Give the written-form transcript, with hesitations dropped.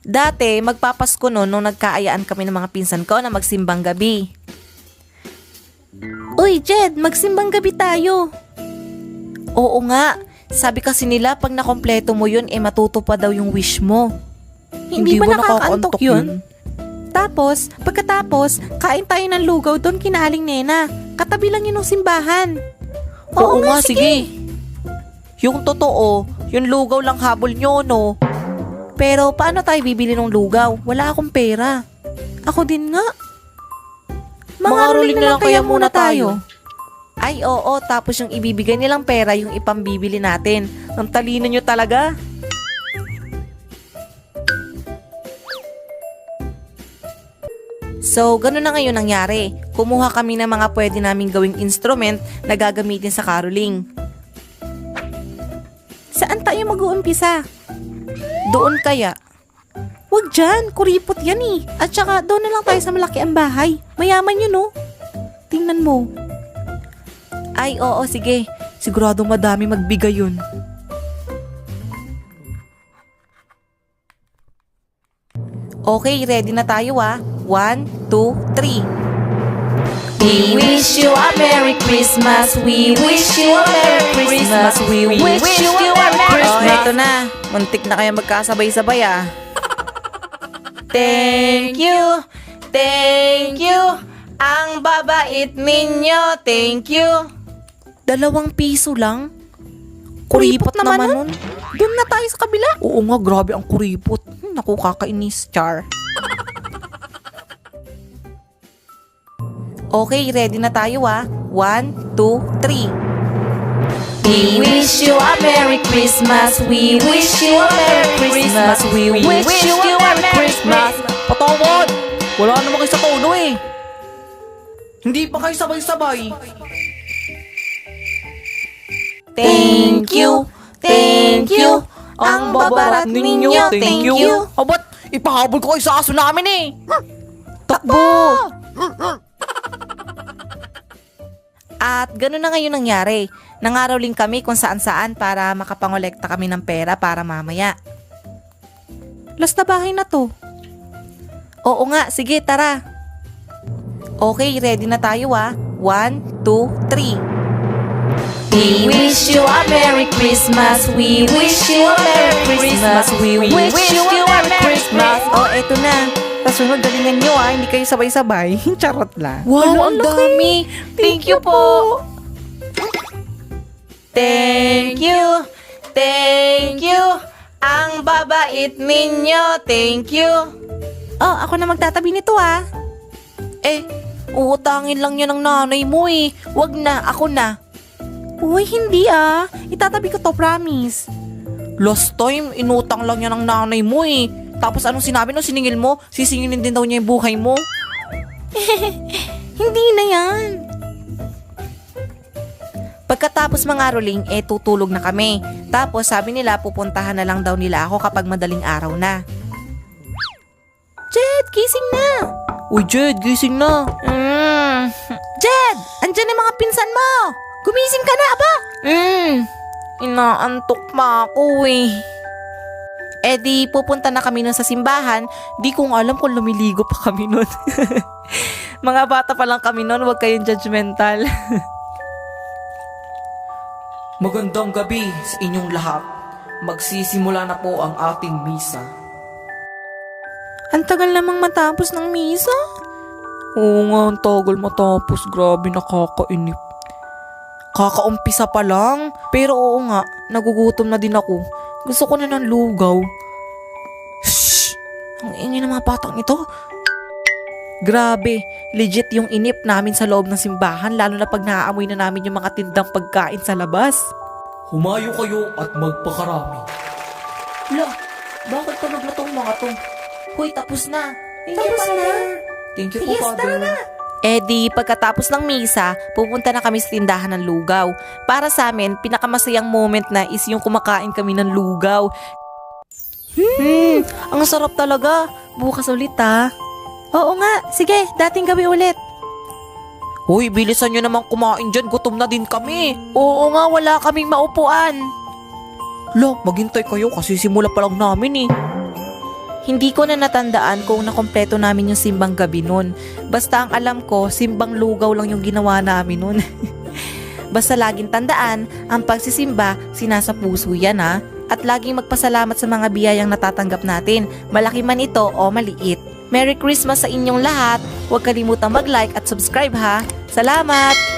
Dati, magpapasko noon nung nagkaayaan kami ng mga pinsan ko na magsimbang gabi. Uy, Jed, magsimbang gabi tayo. Oo nga, sabi kasi nila pag nakompleto mo yun, matuto pa daw yung wish mo. Hindi ba nakakaantok yun? Tapos, pagkatapos, kain tayo ng lugaw doon kina Aling Nena. Katabi lang yun ng simbahan. Oo nga, sige. Yung totoo, yung lugaw lang habol nyo, no? Pero paano tayo bibili ng lugaw? Wala akong pera. Ako din nga. Mangaroling na lang kaya muna tayo. Ay oo, tapos yung ibibigay nilang pera yung ipambibili natin. Ang talino nyo talaga. So, ganun na ngayon nangyari. Kumuha kami ng mga pwede naming gawing instrument na gagamitin sa caroling. Saan tayo mag-uumpisa? Doon kaya? Wag dyan, kuripot yan eh. At saka doon na lang tayo sa malaki ang bahay. Mayaman yun oh. Tingnan mo. Ay oo, sige. Siguradong madami magbigay yun. Okay, ready na tayo ah. 1, 2, 3. We wish you a Merry Christmas. We wish you a Merry Christmas. We wish you a Merry Christmas. Oh, eto na. Muntik na kayo magkasabay-sabay ah. Thank you. Thank you. Ang babait ninyo. Thank you. 2 piso lang? Kuripot naman nun. Doon na tayo sa kabila. Oo nga, grabe ang kuripot. Naku, kakainis, char. Okay, ready na tayo ah. 1, 2, 3. We wish you a Merry Christmas. We wish you a Merry Christmas. We wish you a Merry Christmas. Patawad! Wala naman kayo sa tono eh. Hindi pa kayo sabay-sabay. Thank you. Thank you. Ang babarat ninyo. Thank you. O ba't ipahabol ko kayo sa aso namin eh? Takbo! At gano'n na ngayon nangyari. Nangaroling kami kung saan-saan para makapangolekta kami ng pera para mamaya. Last na bahay na to. Oo nga, sige tara. Okay, ready na tayo ah. 1, 2, 3. We wish you a Merry Christmas. We wish you a Merry Christmas. We wish you a Merry Christmas. Oh, eto na. Kasunod, galingan nyo ah, hindi kayo sabay-sabay. Charot lang. Wow, ang dami. Thank you po. Thank you. Thank you. Ang babait ninyo. Thank you. Oh, ako na magtatabi nito ah. Uutangin lang yan ng nanay mo eh. Wag na, ako na. Uy, hindi ah. Itatabi ko to, promise. Last time, inutang lang yan ng nanay mo eh. Tapos anong sinabi nung siningil mo? Sisingilin din daw niya yung buhay mo. Hindi na yan. Pagkatapos mangaroling, tutulog na kami. Tapos sabi nila pupuntahan na lang daw nila ako kapag madaling araw na. Jed, gising na! Uy, Jed, gising na. Jed, andyan yung mga pinsan mo! Gumising ka na, aba? Inaantok pa ako eh. Di pupunta na kami nun sa simbahan. Di ko nga alam kung lumiligo pa kami nun. Mga bata pa lang kami nun, huwag kayong judgmental. Magandang gabi sa inyong lahat. Magsisimula na po ang ating misa. Ang tagal namang matapos ng misa. Oo nga, ang tagal matapos. Grabe, nakakainip. Kakaumpisa pa lang. Pero oo nga, nagugutom na din ako. Gusto ko na ng lugaw. Shhh! Ang ingay ng mga batang ito. Grabe, legit yung inip namin sa loob ng simbahan, lalo na pag naaamoy na namin yung mga tindang pagkain sa labas. Humayo kayo at magpakarami. Lo, bakit pa naglatong mga to? Hoy, tapos na. Tapos na. Thank you po, Father. Di pagkatapos ng misa, pupunta na kami sa tindahan ng lugaw. Para sa amin, pinakamasayang moment na is yung kumakain kami ng lugaw. Ang sarap talaga. Bukas ulit ha. Oo nga, sige, dating gabi ulit. Hoy, bilisan nyo naman kumain dyan. Gutom na din kami. Oo nga, wala kaming maupuan. Lo, maghintay kayo kasi simula pa lang namin eh. Hindi ko na natandaan kung nakompleto namin yung simbang gabi nun. Basta ang alam ko, simbang lugaw lang yung ginawa namin nun. Basta laging tandaan, ang pagsisimba, sinasa puso yan ha. At laging magpasalamat sa mga biyayang natatanggap natin, malaki man ito o maliit. Merry Christmas sa inyong lahat! Huwag kalimutang mag-like at subscribe ha! Salamat!